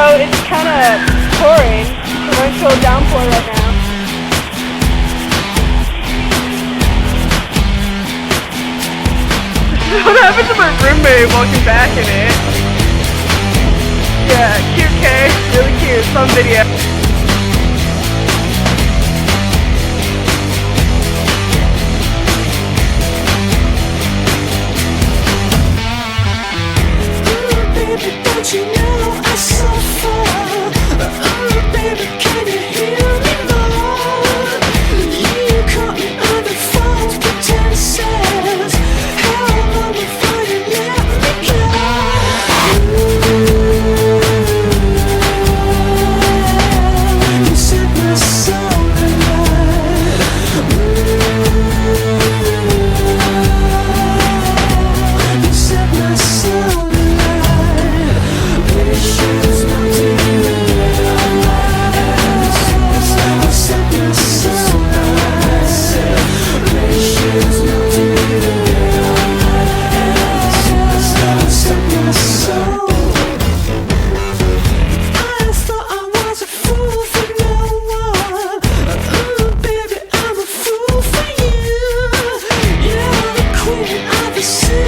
So it's kind of pouring. We're going to a downpour right now. What happened to my roommate walking back in it? Yeah, cute K, really cute. Some video. Don't you know I suffer? Oh, baby, can you hear me more? You caught me under false pretenses. How long before you let me go? You set my soul alight. You set my soul alight. See